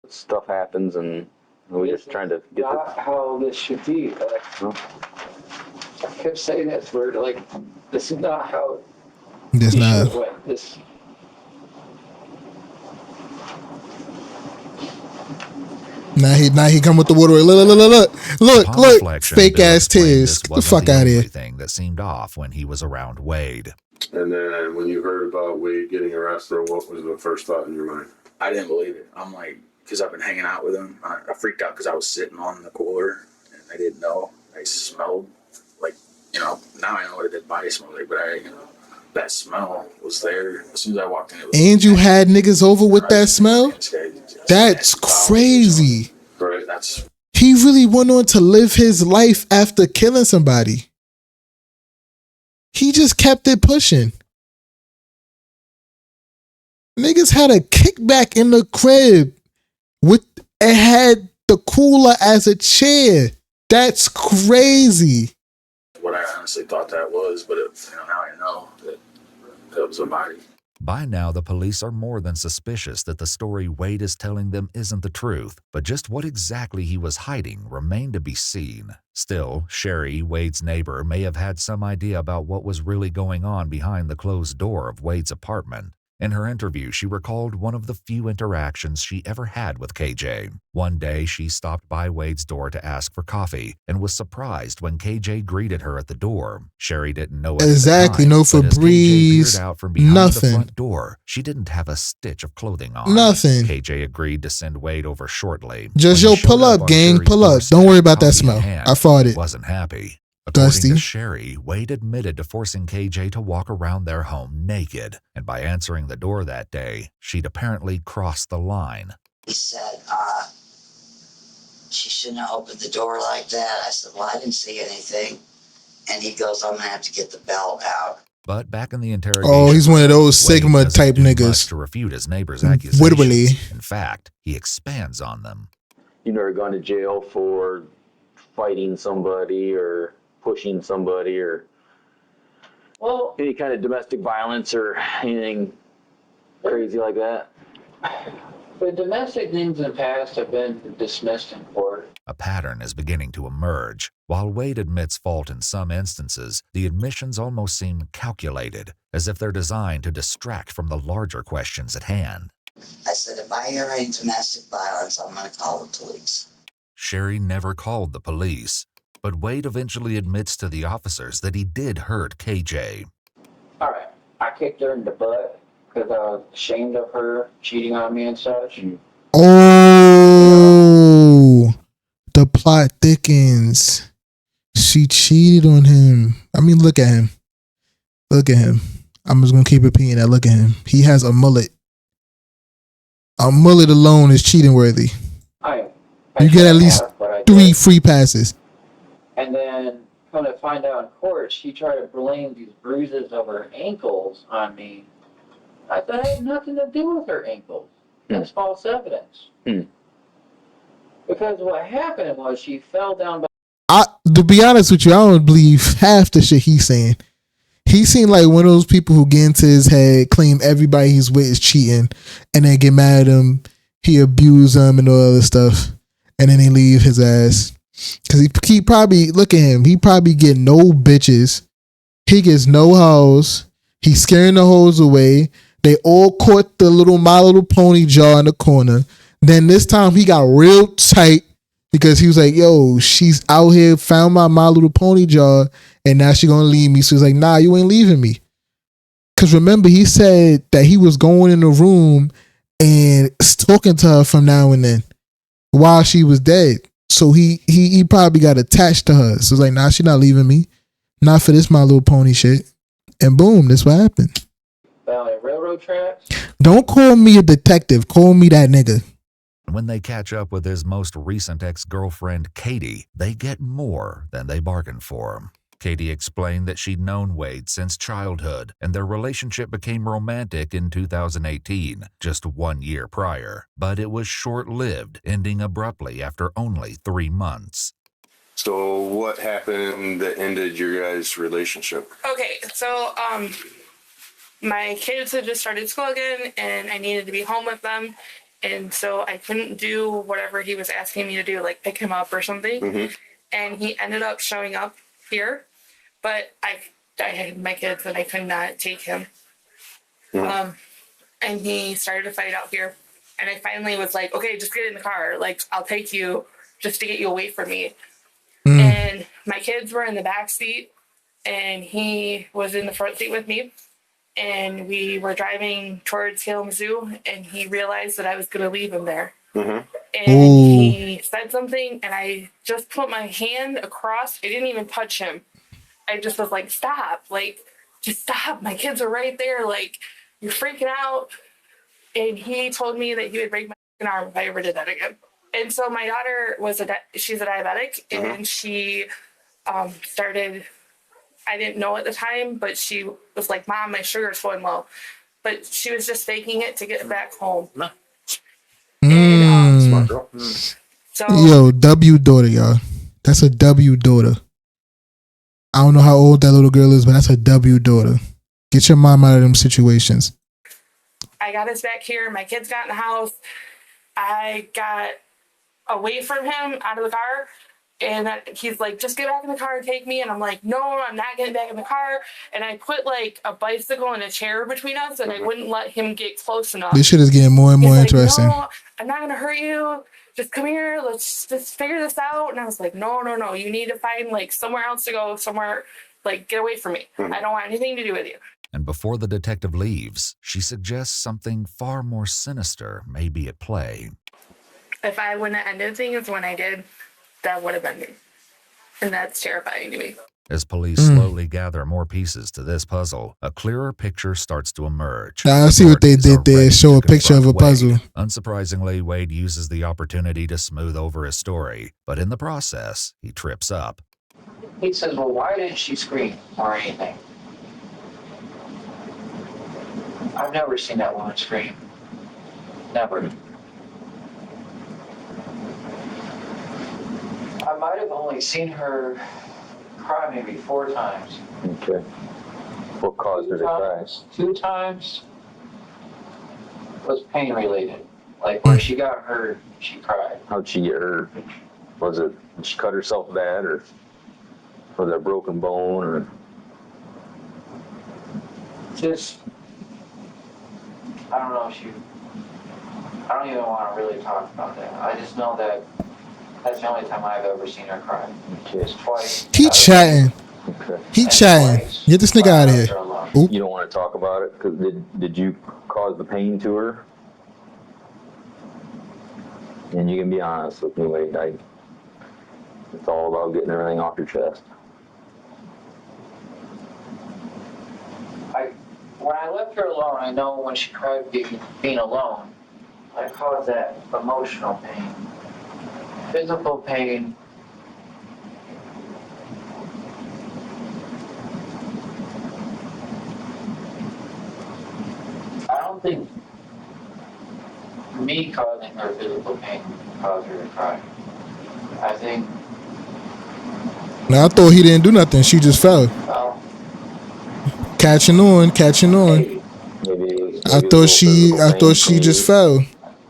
stuff happens, and we're just trying to get not how this should be. I kept saying this word, this is not how. This not. This. Now he come with the water. Look, fake ass tears. Get the fuck out of here. Thing that seemed off when he was around Wade. And then when you heard about Wade getting arrested, what was the first thought in your mind? I didn't believe it. I'm like, because I've been hanging out with him. I freaked out because I was sitting on the cooler and I didn't know. I smelled like, now I know what a dead body smells like, but that smell was there as soon as I walked in. It was And you had niggas over with that smell? That's crazy. Right. He really went on to live his life after killing somebody. He just kept it pushing. Niggas had a kickback in the crib it had the cooler as a chair. That's crazy. What I honestly thought that was, but now I know that it was a body. By now, the police are more than suspicious that the story Wade is telling them isn't the truth, but just what exactly he was hiding remained to be seen. Still, Sherry, Wade's neighbor, may have had some idea about what was really going on behind the closed door of Wade's apartment. In her interview, she recalled one of the few interactions she ever had with KJ. One day, she stopped by Wade's door to ask for coffee and was surprised when KJ greeted her at the door. Sherry didn't know it exactly. Time, no Febreze, out from behind nothing. The front door. She didn't have a stitch of clothing on. Nothing. KJ agreed to send Wade over shortly. Just pull up, gang, pull up. Don't worry about that smell. I fought it. Wasn't happy. Dusty. According to Sherry, Wade admitted to forcing KJ to walk around their home naked, and by answering the door that day, she'd apparently crossed the line. He said, she shouldn't have opened the door like that. I said, well, I didn't see anything. And he goes, I'm going to have to get the belt out. But back in the interrogation, he's one of those Wade Sigma type niggas to refute his neighbor's accusations. Whittly. In fact, he expands on them. You never gone to jail for fighting somebody or pushing somebody or any kind of domestic violence or anything crazy like that? The domestic things in the past have been dismissed in court. A pattern is beginning to emerge. While Wade admits fault in some instances, the admissions almost seem calculated, as if they're designed to distract from the larger questions at hand. I said, if I hear any domestic violence, I'm going to call the police. Sherry never called the police, but Wade eventually admits to the officers that he did hurt KJ. All right, I kicked her in the butt because I was ashamed of her cheating on me and such. Oh, the plot thickens. She cheated on him. I mean, look at him. Look at him. I'm just going to keep repeating that. Look at him. He has a mullet. A mullet alone is cheating worthy. You get at least 3 free passes. And then, come to find out in court, she tried to blame these bruises of her ankles on me. I thought it had nothing to do with her ankles. That's false evidence. Because what happened was she fell down. To be honest with you, I don't believe half the shit he's saying. He seemed like one of those people who get into his head, claim everybody he's with is cheating, and then get mad at him. He abuse them and all other stuff, and then he leave his ass. Because he probably, look at him, he probably get no bitches. He gets no hoes. He's scaring the hoes away. They all caught the little My Little Pony jar in the corner. Then this time he got real tight because he was like, yo, she's out here, found my Little Pony jar, and now she gonna leave me. So he's like, nah, you ain't leaving me. Because remember, he said that he was going in the room and talking to her from now and then while she was dead. So he probably got attached to her. So it's like, nah, she not leaving me. Not for this My Little Pony shit. And boom, that's what happened. Valley Railroad tracks. Don't call me a detective. Call me that nigga. When they catch up with his most recent ex-girlfriend, Katie, they get more than they bargained for. Katie explained that she'd known Wade since childhood, and their relationship became romantic in 2018, just 1 year prior. But it was short-lived, ending abruptly after only 3 months. So what happened that ended your guys' relationship? Okay, so my kids had just started school again, and I needed to be home with them. And so I couldn't do whatever he was asking me to do, like pick him up or something. Mm-hmm. And he ended up showing up here, but I had my kids and I could not take him. Mm-hmm. And he started a fight out here. And I finally was like, okay, just get in the car. Like, I'll take you just to get you away from me. And my kids were in the back seat and he was in the front seat with me. and we were driving towards Kalamazoo, and he realized that I was going to leave him there. Mm-hmm. And he said something, and I just put my hand across. I didn't even touch him. I just was like, stop. Like, just stop. My kids are right there. Like, you're freaking out. And he told me that he would break my arm if I ever did that again. And so my daughter she's a diabetic, and she started, I didn't know at the time, but she was like, Mom, my sugar's going low. But she was just faking it to get back home. Smart girl. So, yo, W daughter, y'all. That's a W daughter. I don't know how old that little girl is, but that's a W daughter. Get your mom out of them situations. I got us back here. My kids got in the house. I got away from him, out of the car. And he's like, just get back in the car and take me. And I'm like, no, I'm not getting back in the car. And I put like a bicycle and a chair between us, and I wouldn't let him get close enough. This shit is getting more and more He's like, interesting. no, I'm not going to hurt you. Just come here. Let's just figure this out. And I was like, no. You need to find like somewhere else to go, somewhere, like get away from me. I don't want anything to do with you. And before the detective leaves, she suggests something far more sinister may be at play. If I wouldn't have ended things when I did, that would have been me. And that's terrifying to me. As police slowly gather more pieces to this puzzle, a clearer picture starts to emerge. I see what they did there. Show a picture of a puzzle. Unsurprisingly, Wade uses the opportunity to smooth over his story, but in the process, he trips up. He says, well, why didn't she scream or anything? I've never seen that woman scream. Never. I might have only seen her cry maybe 4 times. Okay. What caused her to cry? 2 times was pain related. Like where she got hurt, she cried. How'd she get hurt? Did she cut herself bad, or was there a broken bone, or? Just, I don't know if I don't even want to really talk about that. I just know that that's the only time I've ever seen her cry. It's twice. He chatting. Okay. He chatting. Get this nigga out of here. Oop. You don't want to talk about it because did you cause the pain to her? And you can be honest with me, Wade. It's all about getting everything off your chest. When I left her alone, I know when she cried being alone, I caused that emotional pain. Physical pain. I don't think me causing her physical pain caused her to cry. I think. Now I thought he didn't do nothing. She just fell. Well, Catching on. Maybe I thought she just fell.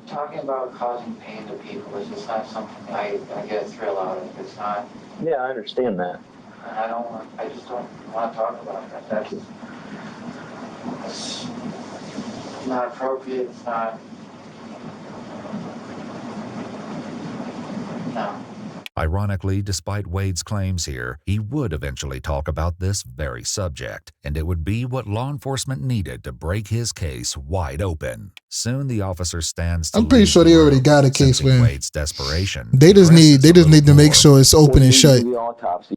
talking about causing pain to people is just not something I get a thrill out of. It's not. Yeah, I understand that. And I just don't want to talk about that. It's not appropriate. It's not. No. Ironically, despite Wade's claims here, he would eventually talk about this very subject, and it would be what law enforcement needed to break his case wide open. Soon the officer stands to I'm pretty sure they already got a case with him. Wade's desperation. They just need to make sure it's open and shut.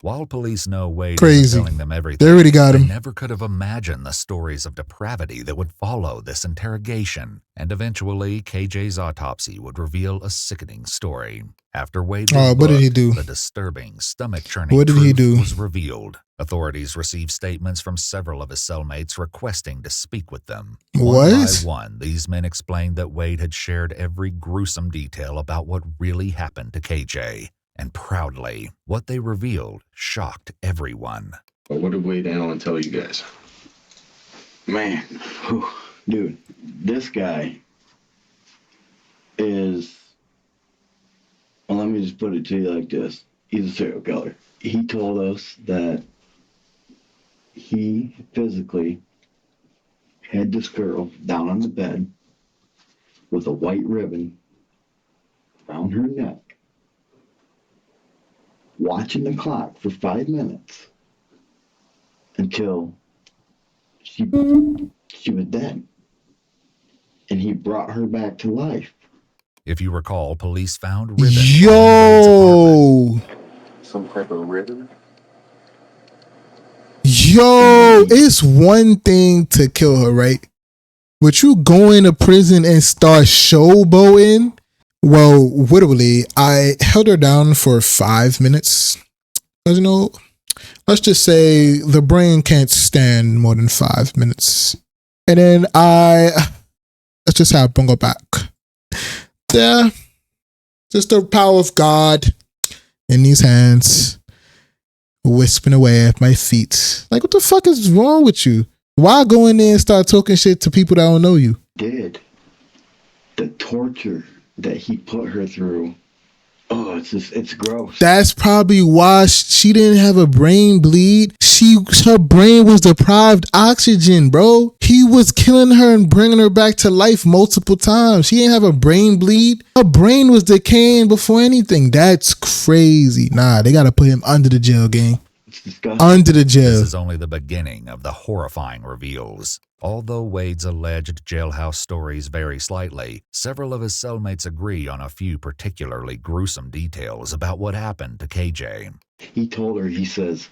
While police know Wade Crazy. is telling them everything, They already got they him. never could have imagined the stories of depravity that would follow this interrogation. And eventually, KJ's autopsy would reveal a sickening story. After Wade was What did he booked, do? the disturbing, stomach-churning What did he truth do? was revealed. Authorities received statements from several of his cellmates requesting to speak with them. One by What? one, these men explained that Wade had shared every gruesome detail about what really happened to KJ. And proudly, what they revealed shocked everyone. What did Wade Allen tell you guys? Man, dude, this guy is, well, let me just put it to you like this. He's a serial killer. He told us that he physically had this girl down on the bed with a white ribbon around her neck, watching the clock for 5 minutes until she she was dead. And he brought her back to life. If you recall, police found ribbon. Yo, Some type of ribbon? yo, it's one thing to kill her, right? But you go into prison and start showboating? Well, literally, I held her down for 5 minutes. Because, you know, let's just say the brain can't stand more than 5 minutes. And then let's just have bring her back. Yeah, just the power of God in these hands, whispering away at my feet. Like, what the fuck is wrong with you? Why go in there and start talking shit to people that don't know you? Did the torture that he put her through. Oh, it's gross. That's probably why she didn't have a brain bleed. Her brain was deprived oxygen, bro. He was killing her and bringing her back to life multiple times. She didn't have a brain bleed. Her brain was decaying before anything. That's crazy. Nah, they gotta put him under the jail, gang. Under the jail. This is only the beginning of the horrifying reveals. Although Wade's alleged jailhouse stories vary slightly, several of his cellmates agree on a few particularly gruesome details about what happened to KJ. He told her, he says,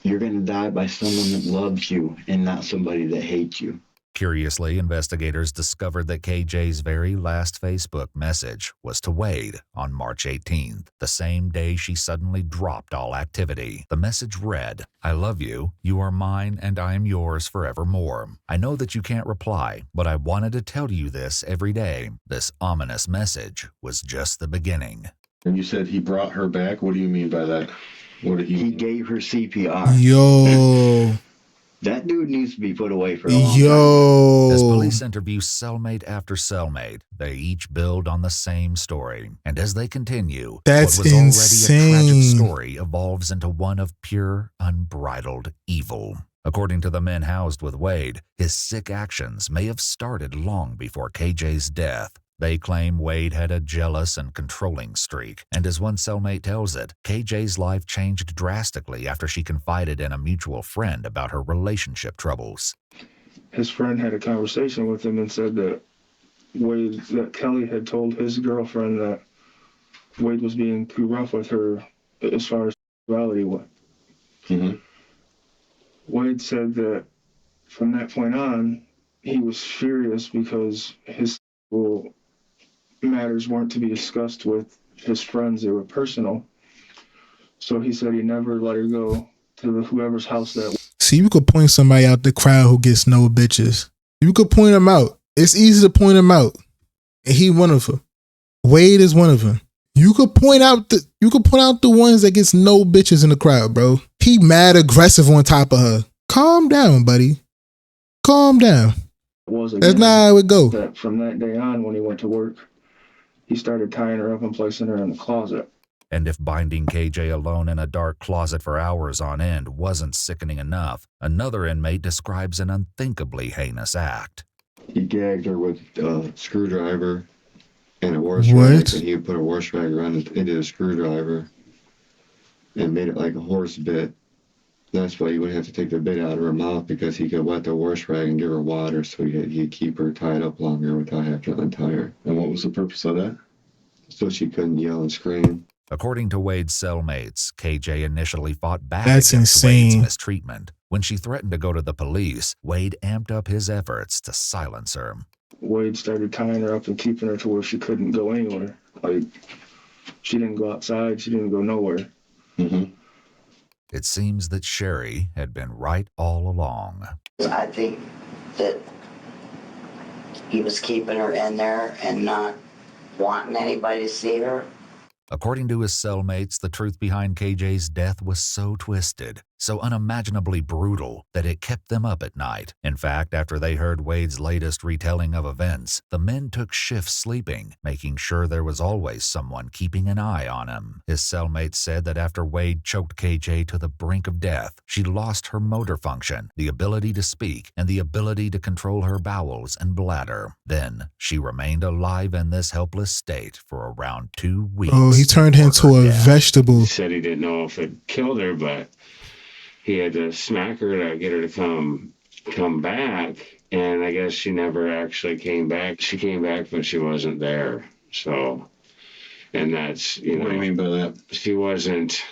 you're going to die by someone that loves you and not somebody that hates you. Curiously, investigators discovered that KJ's very last Facebook message was to Wade on March 18th, the same day she suddenly dropped all activity. The message read, "I love you, you are mine, and I am yours forevermore. I know that you can't reply, but I wanted to tell you this every day." This ominous message was just the beginning. And you said he brought her back? What do you mean by that? What did he gave her CPR. Yo. That dude needs to be put away for a long Yo. As police interview cellmate after cellmate, they each build on the same story. And as they continue, That's what was already a tragic insane. story evolves into one of pure, unbridled evil. According to the men housed with Wade, his sick actions may have started long before KJ's death. They claim Wade had a jealous and controlling streak, and as one cellmate tells it, KJ's life changed drastically after she confided in a mutual friend about her relationship troubles. His friend had a conversation with him and said that that Kelly had told his girlfriend that Wade was being too rough with her as far as sexuality went. Mm-hmm. Wade said that from that point on, he was furious because his sexual matters weren't to be discussed with his friends. They were personal. So he said he never let her go to whoever's house that. See, you could point somebody out the crowd who gets no bitches. You could point them out. It's easy to point them out. And he one of them. Wade is one of them. You could point out the ones that gets no bitches in the crowd, bro. He mad aggressive on top of her. Calm down, buddy. Calm down. That's not how it go. That from that day on, when he went to work, he started tying her up and placing her in the closet. And if binding KJ alone in a dark closet for hours on end wasn't sickening enough, another inmate describes an unthinkably heinous act. He gagged her with a screwdriver and a wash What? rag, and he would put a wash rag around into a screwdriver and made it like a horse bit. That's why you wouldn't have to take the bit out of her mouth, because he could wet the wash rag and give her water, so he'd keep her tied up longer without having to untie her. And what was the purpose of that? So she couldn't yell and scream. According to Wade's cellmates, KJ initially fought back That's against Wade's insane. mistreatment. When she threatened to go to the police, Wade amped up his efforts to silence her. Wade started tying her up and keeping her to where she couldn't go anywhere. Like, she didn't go outside. She didn't go nowhere. Mm-hmm. It seems that Sherry had been right all along. I think that he was keeping her in there and not wanting anybody to see her. According to his cellmates, the truth behind KJ's death was so twisted, so unimaginably brutal, that it kept them up at night. In fact, after they heard Wade's latest retelling of events, the men took shifts sleeping, making sure there was always someone keeping an eye on him. His cellmates said that after Wade choked KJ to the brink of death, she lost her motor function, the ability to speak, and the ability to control her bowels and bladder. Then, she remained alive in this helpless state for around 2 weeks. Oh, he turned into a vegetable. He said he didn't know if it killed her, but he had to smack her to get her to come come back, and I guess she never actually came back. She came back, but she wasn't there. So, and that's, you know. What do you mean by that? She wasn't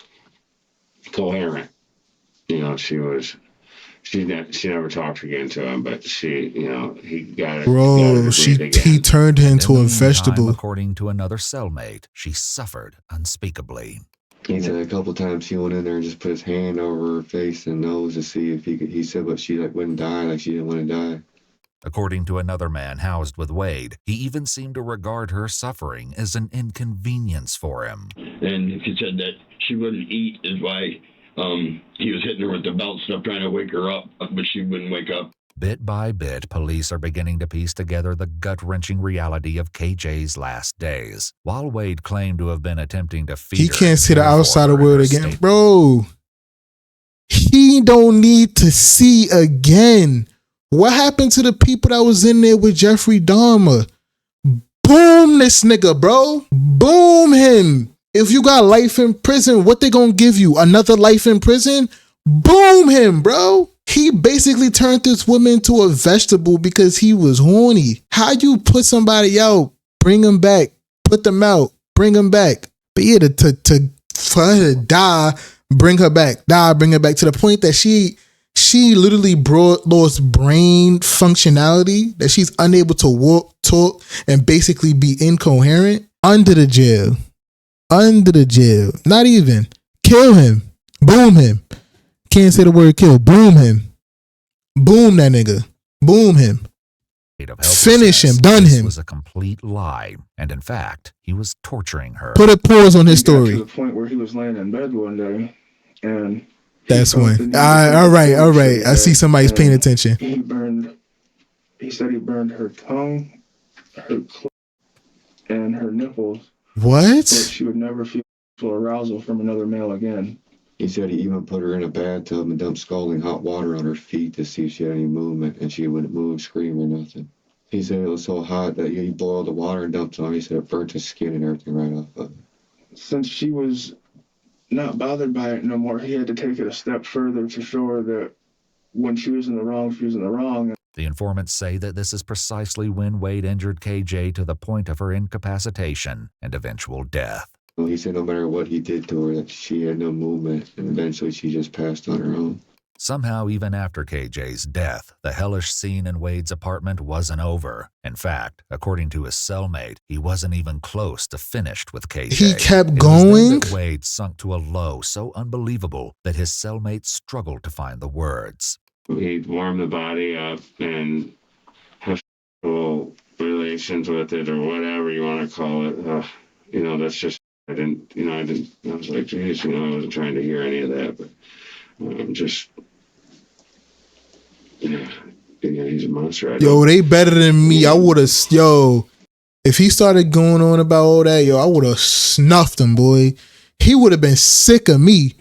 coherent. You know, she never talked again to him, but she, you know, he got it. Bro, he turned her into a vegetable. According to another cellmate, she suffered unspeakably. He said a couple times he went in there and just put his hand over her face and nose to see if he could. He said, but she like wouldn't die, like she didn't want to die. According to another man housed with Wade, he even seemed to regard her suffering as an inconvenience for him. And he said that she wouldn't eat is why he was hitting her with the belt stuff, trying to wake her up, but she wouldn't wake up. Bit by bit, police are beginning to piece together the gut-wrenching reality of KJ's last days. While Wade claimed to have been attempting to feed her, he can't see the outside world again. Bro, he don't need to see again. What happened to the people that was in there with Jeffrey Dahmer? Boom this nigga, bro. Boom him. If you got life in prison, what they gonna give you? Another life in prison? Boom him, bro. He basically turned this woman into a vegetable because he was horny. How you put somebody out, bring them back, put them out, bring them back. But yeah, for her to die, bring her back, bring her back, to the point that she literally lost brain functionality, that she's unable to walk, talk, and basically be incoherent. Under the jail. Not even. Kill him. Boom him. Can't say the word kill. Boom him. Boom that nigga. Boom him. Finish him. Done him. This was a complete lie, and in fact, he was torturing her. Put a pause on his story. To the point where he was laying in bed one day, and that's when. All right. I see somebody's paying attention. He said he burned her tongue, her clit, and her nipples. What? So she would never feel arousal from another male again. He said he even put her in a bathtub and dumped scalding hot water on her feet to see if she had any movement, and she wouldn't move, scream, or nothing. He said it was so hot that he boiled the water and dumped it on. He said it burnt his skin and everything right off of it. Since she was not bothered by it no more, he had to take it a step further to show her that when she was in the wrong, she was in the wrong. The informants say that this is precisely when Wade injured KJ to the point of her incapacitation and eventual death. Well, he said no matter what he did to her, that she had no movement, and eventually she just passed on her own. Somehow, even after KJ's death, the hellish scene in Wade's apartment wasn't over. In fact, according to his cellmate, he wasn't even close to finished with KJ. He kept going? It was then that Wade sunk to a low so unbelievable that his cellmate struggled to find the words. He'd warm the body up and have sexual relations with it, or whatever you want to call it. You know, that's just, I was like, geez, I wasn't trying to hear any of that, but just, he's a monster. Yo, they better than me. I would have, if he started going on about all that, I would have snuffed him, boy. He would have been sick of me.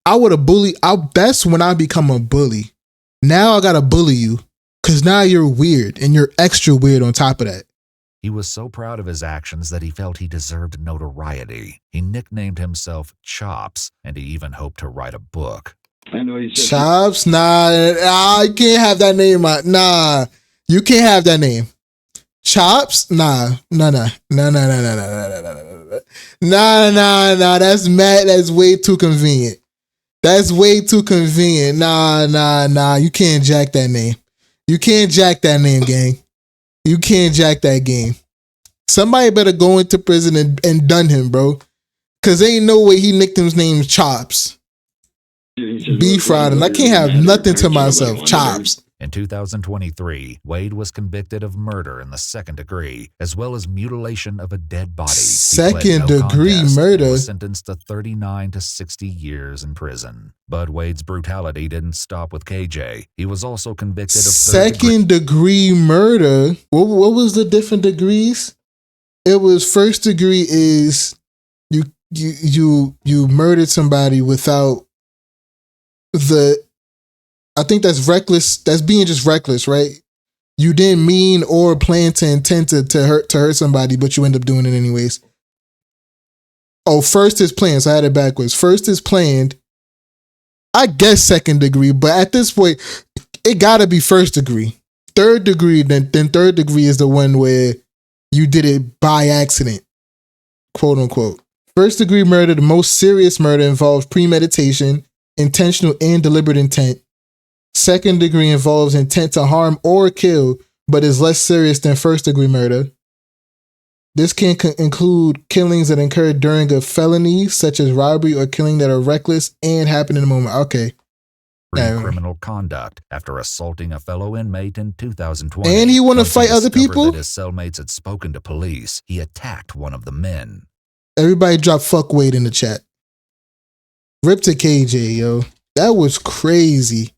I would have bullied. That's when I become a bully. Now I gotta bully you, because now you're weird, and you're extra weird on top of that. He was so proud of his actions that he felt he deserved notoriety. He nicknamed himself Chops, and he even hoped to write a book. I know he said Chops? Nah, you can't have that name. Nah, you can't have that name. Chops? Nah. That's mad. That's way too convenient. Nah. You can't jack that name. You can't jack that name, gang. You can't jack that game. Somebody better go into prison and done him, bro. Cause ain't no way he nicked his name Chops. Beef fried, and I can't have nothing to myself. Chops. In 2023, Wade was convicted of murder in the second degree, as well as mutilation of a dead body. Second degree murder. Was sentenced to 39 to 60 years in prison. But Wade's brutality didn't stop with KJ. He was also convicted of second degree murder. What was the different degrees? It was first degree is you murdered somebody without I think that's reckless. That's being just reckless, right? You didn't mean or plan to intend to hurt somebody, but you end up doing it anyways. Oh, first is planned. So I had it backwards. First is planned. I guess second degree, but at this point, it gotta be first degree. Third degree, then third degree is the one where you did it by accident, quote unquote. First degree murder, the most serious murder, involves premeditation, intentional and deliberate intent. Second degree involves intent to harm or kill, but is less serious than first degree murder. This can include killings that occur during a felony, such as robbery or killing that are reckless and happen in a moment. Okay. Criminal conduct after assaulting a fellow inmate in 2020. And he want to fight other discovered people? That his cellmates had spoken to police. He attacked one of the men. Everybody drop fuck Wade in the chat. Rip to KJ, yo. That was crazy.